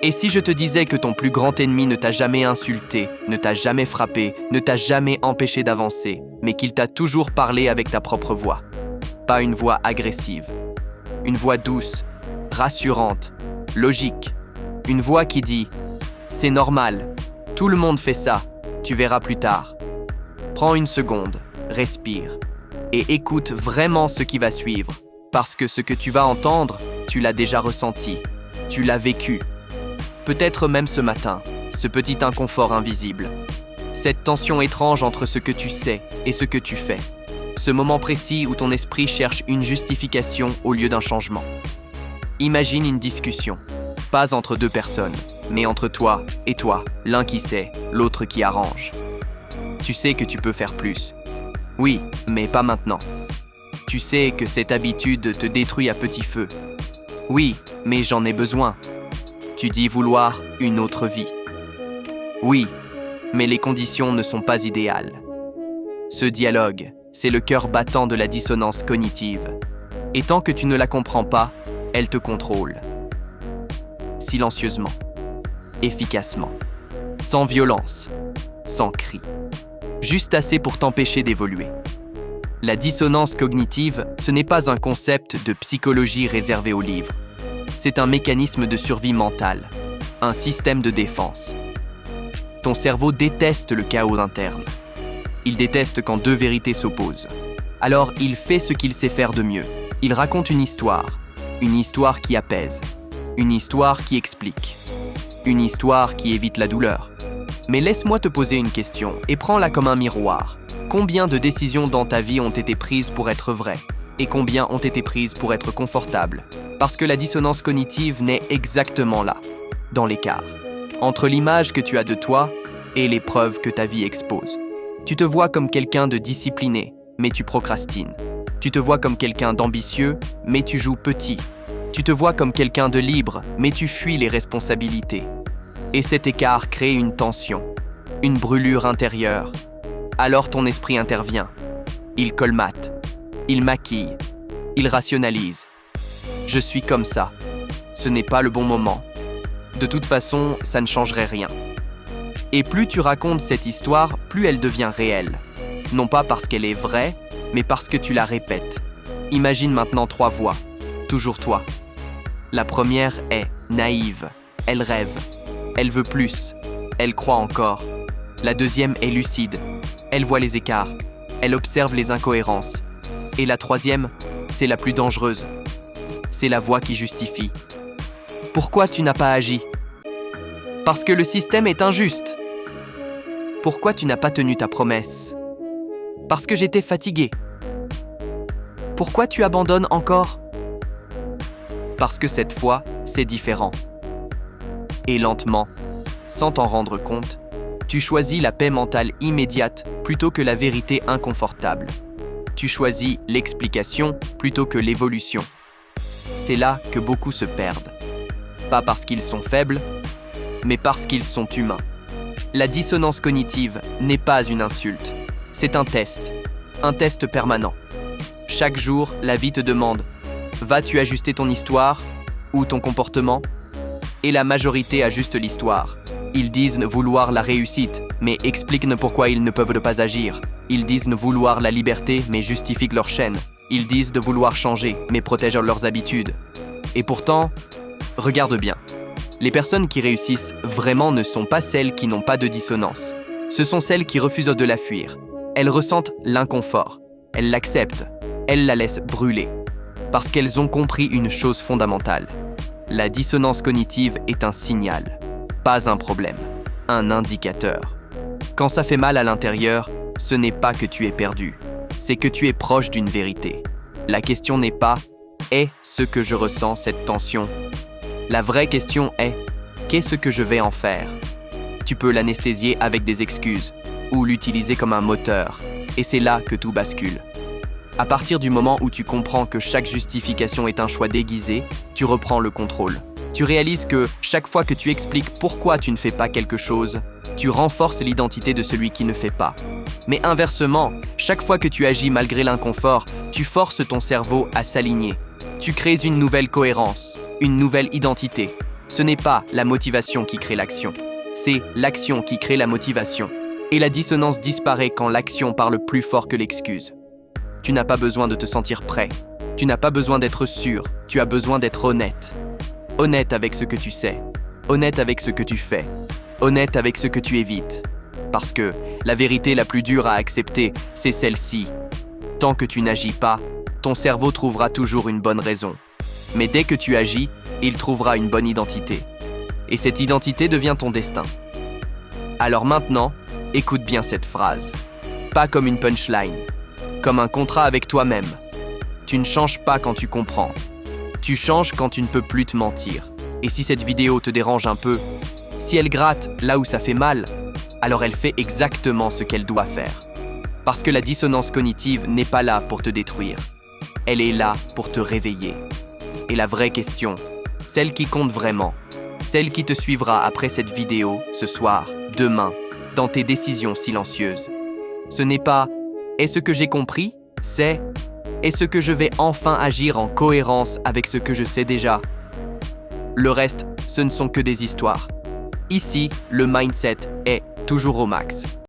Et si je te disais que ton plus grand ennemi ne t'a jamais insulté, ne t'a jamais frappé, ne t'a jamais empêché d'avancer, mais qu'il t'a toujours parlé avec ta propre voix? Pas une voix agressive. Une voix douce, rassurante, logique. Une voix qui dit « C'est normal, tout le monde fait ça, tu verras plus tard ». Prends une seconde, respire et écoute vraiment ce qui va suivre, parce que ce que tu vas entendre, tu l'as déjà ressenti, tu l'as vécu. Peut-être même ce matin, ce petit inconfort invisible. Cette tension étrange entre ce que tu sais et ce que tu fais. Ce moment précis où ton esprit cherche une justification au lieu d'un changement. Imagine une discussion, pas entre deux personnes, mais entre toi et toi, l'un qui sait, l'autre qui arrange. Tu sais que tu peux faire plus. Oui, mais pas maintenant. Tu sais que cette habitude te détruit à petit feu. Oui, mais j'en ai besoin. Tu dis vouloir une autre vie. Oui, mais les conditions ne sont pas idéales. Ce dialogue, c'est le cœur battant de la dissonance cognitive. Et tant que tu ne la comprends pas, elle te contrôle. Silencieusement, efficacement, sans violence, sans cri. Juste assez pour t'empêcher d'évoluer. La dissonance cognitive, ce n'est pas un concept de psychologie réservé aux livres. C'est un mécanisme de survie mentale, un système de défense. Ton cerveau déteste le chaos interne. Il déteste quand deux vérités s'opposent. Alors il fait ce qu'il sait faire de mieux. Il raconte une histoire qui apaise, une histoire qui explique, une histoire qui évite la douleur. Mais laisse-moi te poser une question et prends-la comme un miroir. Combien de décisions dans ta vie ont été prises pour être vraies et combien ont été prises pour être confortables? Parce que la dissonance cognitive naît exactement là, dans l'écart, entre l'image que tu as de toi et les preuves que ta vie expose. Tu te vois comme quelqu'un de discipliné, mais tu procrastines. Tu te vois comme quelqu'un d'ambitieux, mais tu joues petit. Tu te vois comme quelqu'un de libre, mais tu fuis les responsabilités. Et cet écart crée une tension, une brûlure intérieure. Alors ton esprit intervient. Il colmate, il maquille, il rationalise. Je suis comme ça. Ce n'est pas le bon moment. De toute façon, ça ne changerait rien. Et plus tu racontes cette histoire, plus elle devient réelle. Non pas parce qu'elle est vraie, mais parce que tu la répètes. Imagine maintenant 3 voix. Toujours toi. La première est naïve. Elle rêve. Elle veut plus. Elle croit encore. La deuxième est lucide. Elle voit les écarts. Elle observe les incohérences. Et la troisième, c'est la plus dangereuse. C'est la voix qui justifie. Pourquoi tu n'as pas agi? Parce que le système est injuste. Pourquoi tu n'as pas tenu ta promesse? Parce que j'étais fatigué. Pourquoi tu abandonnes encore? Parce que cette fois, c'est différent. Et lentement, sans t'en rendre compte, tu choisis la paix mentale immédiate plutôt que la vérité inconfortable. Tu choisis l'explication plutôt que l'évolution. C'est là que beaucoup se perdent. Pas parce qu'ils sont faibles, mais parce qu'ils sont humains. La dissonance cognitive n'est pas une insulte. C'est un test permanent. Chaque jour, la vie te demande « Vas-tu ajuster ton histoire ou ton comportement ?» Et la majorité ajuste l'histoire. Ils disent vouloir la réussite, mais expliquent pourquoi ils ne peuvent pas agir. Ils disent vouloir la liberté, mais justifient leur chaîne. Ils disent de vouloir changer, mais protègent leurs habitudes. Et pourtant, regarde bien. Les personnes qui réussissent vraiment ne sont pas celles qui n'ont pas de dissonance. Ce sont celles qui refusent de la fuir. Elles ressentent l'inconfort. Elles l'acceptent. Elles la laissent brûler. Parce qu'elles ont compris une chose fondamentale. La dissonance cognitive est un signal, pas un problème, un indicateur. Quand ça fait mal à l'intérieur, ce n'est pas que tu es perdu, c'est que tu es proche d'une vérité. La question n'est pas « est-ce que je ressens cette tension ?» La vraie question est « qu'est-ce que je vais en faire ?» Tu peux l'anesthésier avec des excuses ou l'utiliser comme un moteur, et c'est là que tout bascule. À partir du moment où tu comprends que chaque justification est un choix déguisé, tu reprends le contrôle. Tu réalises que chaque fois que tu expliques pourquoi tu ne fais pas quelque chose, tu renforces l'identité de celui qui ne fait pas. Mais inversement, chaque fois que tu agis malgré l'inconfort, tu forces ton cerveau à s'aligner. Tu crées une nouvelle cohérence, une nouvelle identité. Ce n'est pas la motivation qui crée l'action, c'est l'action qui crée la motivation. Et la dissonance disparaît quand l'action parle plus fort que l'excuse. Tu n'as pas besoin de te sentir prêt, tu n'as pas besoin d'être sûr, tu as besoin d'être honnête. Honnête avec ce que tu sais, honnête avec ce que tu fais, honnête avec ce que tu évites. Parce que la vérité la plus dure à accepter, c'est celle-ci. Tant que tu n'agis pas, ton cerveau trouvera toujours une bonne raison. Mais dès que tu agis, il trouvera une bonne identité. Et cette identité devient ton destin. Alors maintenant, écoute bien cette phrase. Pas comme une punchline, comme un contrat avec toi-même. Tu ne changes pas quand tu comprends. Tu changes quand tu ne peux plus te mentir. Et si cette vidéo te dérange un peu, si elle gratte là où ça fait mal, alors elle fait exactement ce qu'elle doit faire. Parce que la dissonance cognitive n'est pas là pour te détruire. Elle est là pour te réveiller. Et la vraie question, celle qui compte vraiment, celle qui te suivra après cette vidéo, ce soir, demain, dans tes décisions silencieuses. Ce n'est pas « est-ce que j'ai compris ?» c'est « est-ce que je vais enfin agir en cohérence avec ce que je sais déjà ?» Le reste, ce ne sont que des histoires. Ici, le mindset est toujours au max.